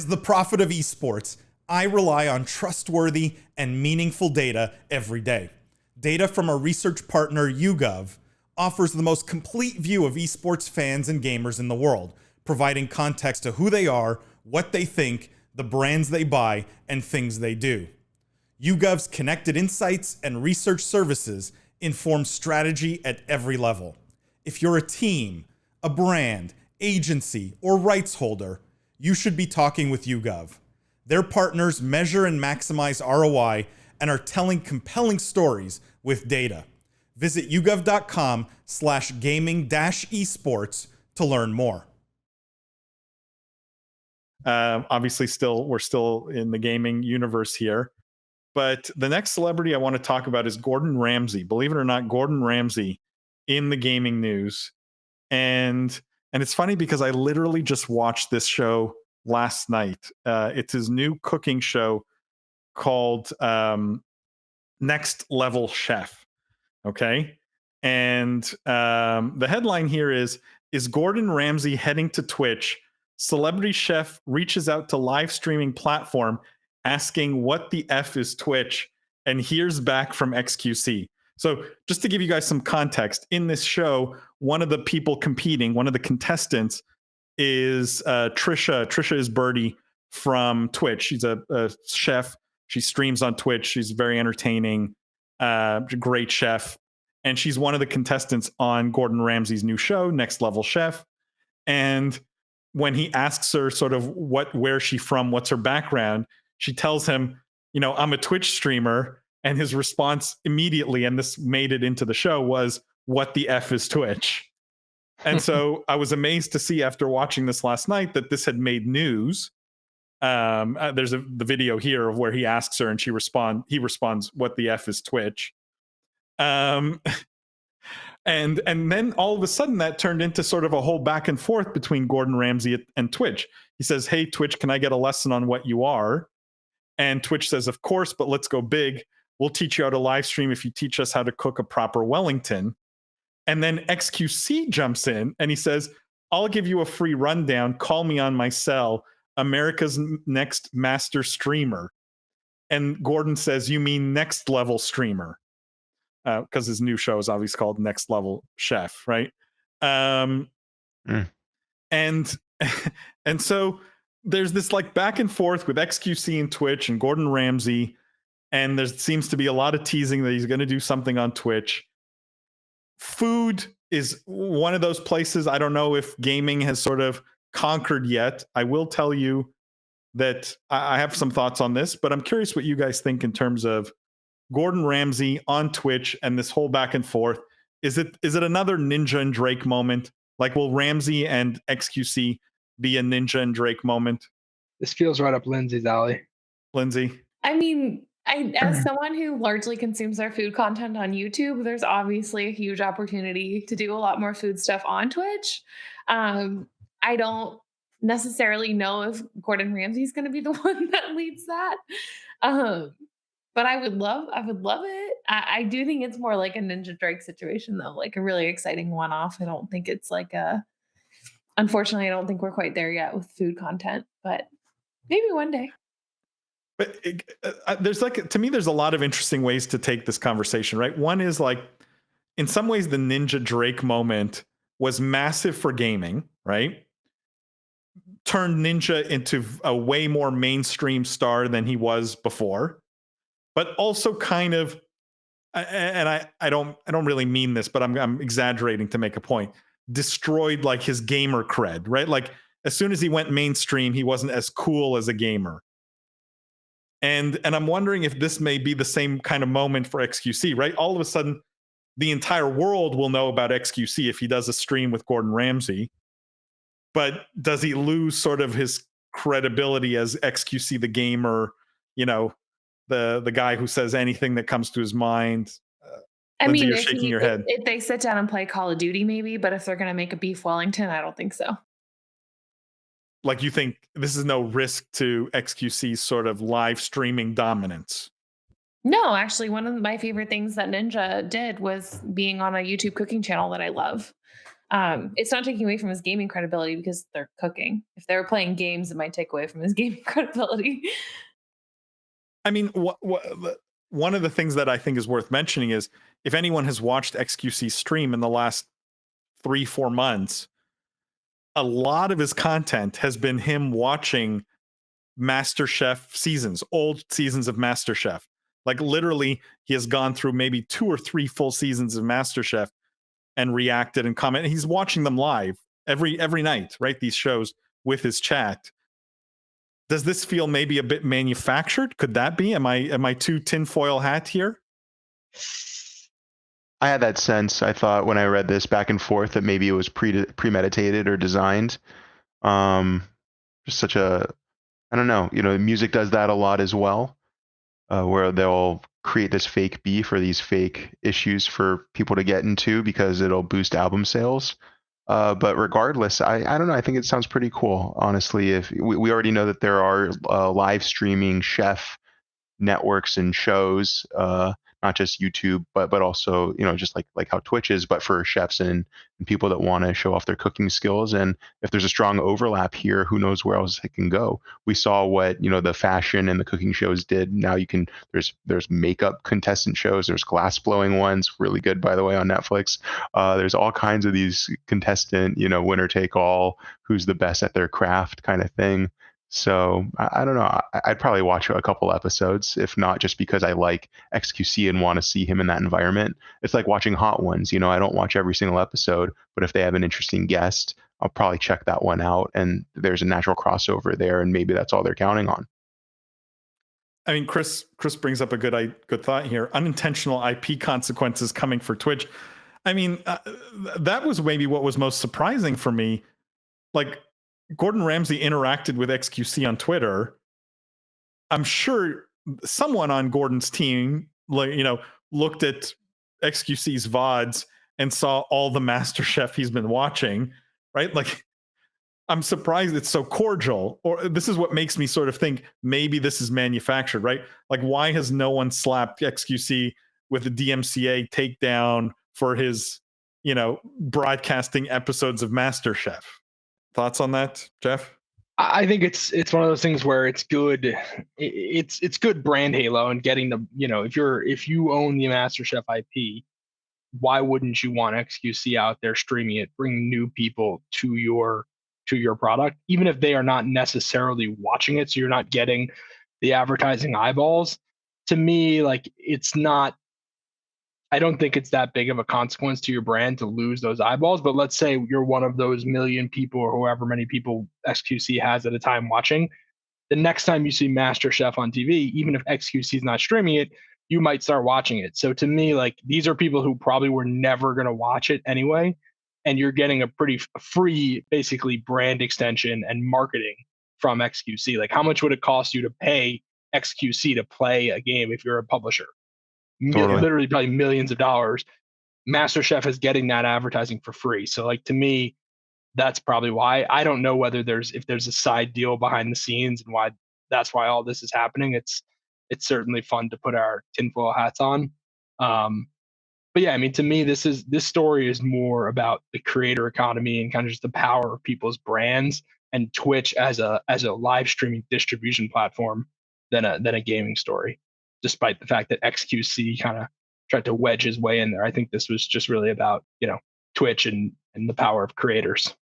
As the prophet of esports, I rely on trustworthy and meaningful data every day. Data from our research partner YouGov offers the most complete view of esports fans and gamers in the world, providing context to who they are, what they think, the brands they buy, and things they do. YouGov's connected insights and research services inform strategy at every level. If you're a team, a brand, agency, or rights holder, you should be talking with YouGov. Their partners measure and maximize ROI and are telling compelling stories with data. Visit yougov.com/gaming-esports to learn more. Obviously, we're still in the gaming universe here. But the next celebrity I want to talk about is Gordon Ramsay. Believe it or not, Gordon Ramsay in the gaming news. And it's funny because I literally just watched this show last night. It's his new cooking show called Next Level Chef. Okay. And the headline here is Gordon Ramsay heading to Twitch? Celebrity chef reaches out to live streaming platform asking what the F is Twitch, and hears back from XQC. So just to give you guys some context, in this show, one of the people competing, one of the contestants is Trisha. Trisha is Birdie from Twitch. She's a chef. She streams on Twitch. She's very entertaining, great chef. And she's one of the contestants on Gordon Ramsay's new show, Next Level Chef. And when he asks her sort of where she's from, what's her background, she tells him, I'm a Twitch streamer. And his response immediately, and this made it into the show, was, what the F is Twitch? And so I was amazed to see after watching this last night that this had made news. There's the video here of where he asks her and he responds, what the F is Twitch? And then all of a sudden that turned into sort of a whole back and forth between Gordon Ramsay and Twitch. He says, hey, Twitch, can I get a lesson on what you are? And Twitch says, of course, but let's go big. We'll teach you how to live stream if you teach us how to cook a proper Wellington. And then XQC jumps in and he says, I'll give you a free rundown. Call me on my cell, America's next master streamer. And Gordon says, you mean next level streamer? Because his new show is obviously called Next Level Chef, right? And so there's this like back and forth with XQC and Twitch and Gordon Ramsay, and there seems to be a lot of teasing that he's going to do something on Twitch. Food is one of those places I don't know if gaming has sort of conquered yet. I will tell you that I have some thoughts on this, but I'm curious what you guys think in terms of Gordon Ramsay on Twitch and this whole back and forth. Is it another Ninja and Drake moment? Like, will Ramsay and XQC be a Ninja and Drake moment? This feels right up Lindsay's alley. Lindsay? I mean, as someone who largely consumes their food content on YouTube, there's obviously a huge opportunity to do a lot more food stuff on Twitch. I don't necessarily know if Gordon Ramsay is going to be the one that leads that. But I would love it. I do think it's more like a Ninja Drake situation, though, like a really exciting one-off. I don't think it's like unfortunately, I don't think we're quite there yet with food content, but maybe one day. But there's to me, there's a lot of interesting ways to take this conversation, right? One is like, in some ways, the Ninja Drake moment was massive for gaming, right? Turned Ninja into a way more mainstream star than he was before. But also kind of, and I don't really mean this, but I'm exaggerating to make a point, destroyed like his gamer cred, right? Like as soon as he went mainstream, he wasn't as cool as a gamer. And I'm wondering if this may be the same kind of moment for XQC, right? All of a sudden, the entire world will know about XQC if he does a stream with Gordon Ramsay. But does he lose sort of his credibility as XQC the gamer, the guy who says anything that comes to his mind? I Lindsay, mean, you're shaking your head. If they sit down and play Call of Duty, maybe, but if they're going to make a beef Wellington, I don't think so. Like, you think this is no risk to XQC's sort of live streaming dominance? No, actually, one of my favorite things that Ninja did was being on a YouTube cooking channel that I love. It's not taking away from his gaming credibility because they're cooking. If they were playing games, it might take away from his gaming credibility. I mean, one of the things that I think is worth mentioning is if anyone has watched XQC stream in the last 3-4 months, a lot of his content has been him watching MasterChef seasons, old seasons of MasterChef. Like literally, he has gone through maybe 2 or 3 full seasons of MasterChef and reacted and commented. He's watching them live every night, right? These shows with his chat. Does this feel maybe a bit manufactured? Could that be? Am I too tinfoil hat here? I had that sense. I thought when I read this back and forth that maybe it was premeditated or designed. Just such a, I don't know. Music does that a lot as well, where they'll create this fake beef or these fake issues for people to get into because it'll boost album sales. But regardless, I don't know. I think it sounds pretty cool, honestly. If we already know that there are live streaming chef networks and shows, not just YouTube, but also just like how Twitch is, but for chefs and people that want to show off their cooking skills. And if there's a strong overlap here, who knows where else it can go? We saw what the fashion and the cooking shows did. Now there's makeup contestant shows. There's glass blowing ones, really good by the way, on Netflix. There's all kinds of these contestant winner take all, who's the best at their craft kind of thing. So I don't know. I'd probably watch a couple episodes, if not just because I like XQC and want to see him in that environment. It's like watching Hot Ones. I don't watch every single episode, but if they have an interesting guest, I'll probably check that one out. And there's a natural crossover there, and maybe that's all they're counting on. I mean, Chris brings up a good thought here. Unintentional IP consequences coming for Twitch. I mean, that was maybe what was most surprising for me. Like, Gordon Ramsay interacted with XQC on Twitter. I'm sure someone on Gordon's team, looked at XQC's VODs and saw all the MasterChef he's been watching, right? Like, I'm surprised it's so cordial. Or this is what makes me sort of think maybe this is manufactured, right? Like, why has no one slapped XQC with a DMCA takedown for his, broadcasting episodes of MasterChef? Thoughts on that, Jeff? I think it's one of those things where it's good. It's good brand halo and getting the if you own the MasterChef IP, why wouldn't you want XQC out there streaming it, bringing new people to your product, even if they are not necessarily watching it, so you're not getting the advertising eyeballs. To me, like, it's not. I don't think it's that big of a consequence to your brand to lose those eyeballs. But let's say you're one of those million people or however many people XQC has at a time watching. The next time you see MasterChef on TV, even if XQC is not streaming it, you might start watching it. So to me, like, these are people who probably were never going to watch it anyway. And you're getting a pretty free, basically, brand extension and marketing from XQC. Like, how much would it cost you to pay XQC to play a game if you're a publisher? Totally. Literally probably millions of dollars. MasterChef is getting that advertising for free. So, like, to me, that's probably why. I don't know whether if there's a side deal behind the scenes and why that's why all this is happening. It's certainly fun to put our tinfoil hats on. But yeah, I mean, to me, this story is more about the creator economy and kind of just the power of people's brands and Twitch as a live streaming distribution platform than a gaming story. Despite the fact that XQC kind of tried to wedge his way in there, I think this was just really about Twitch and the power of creators.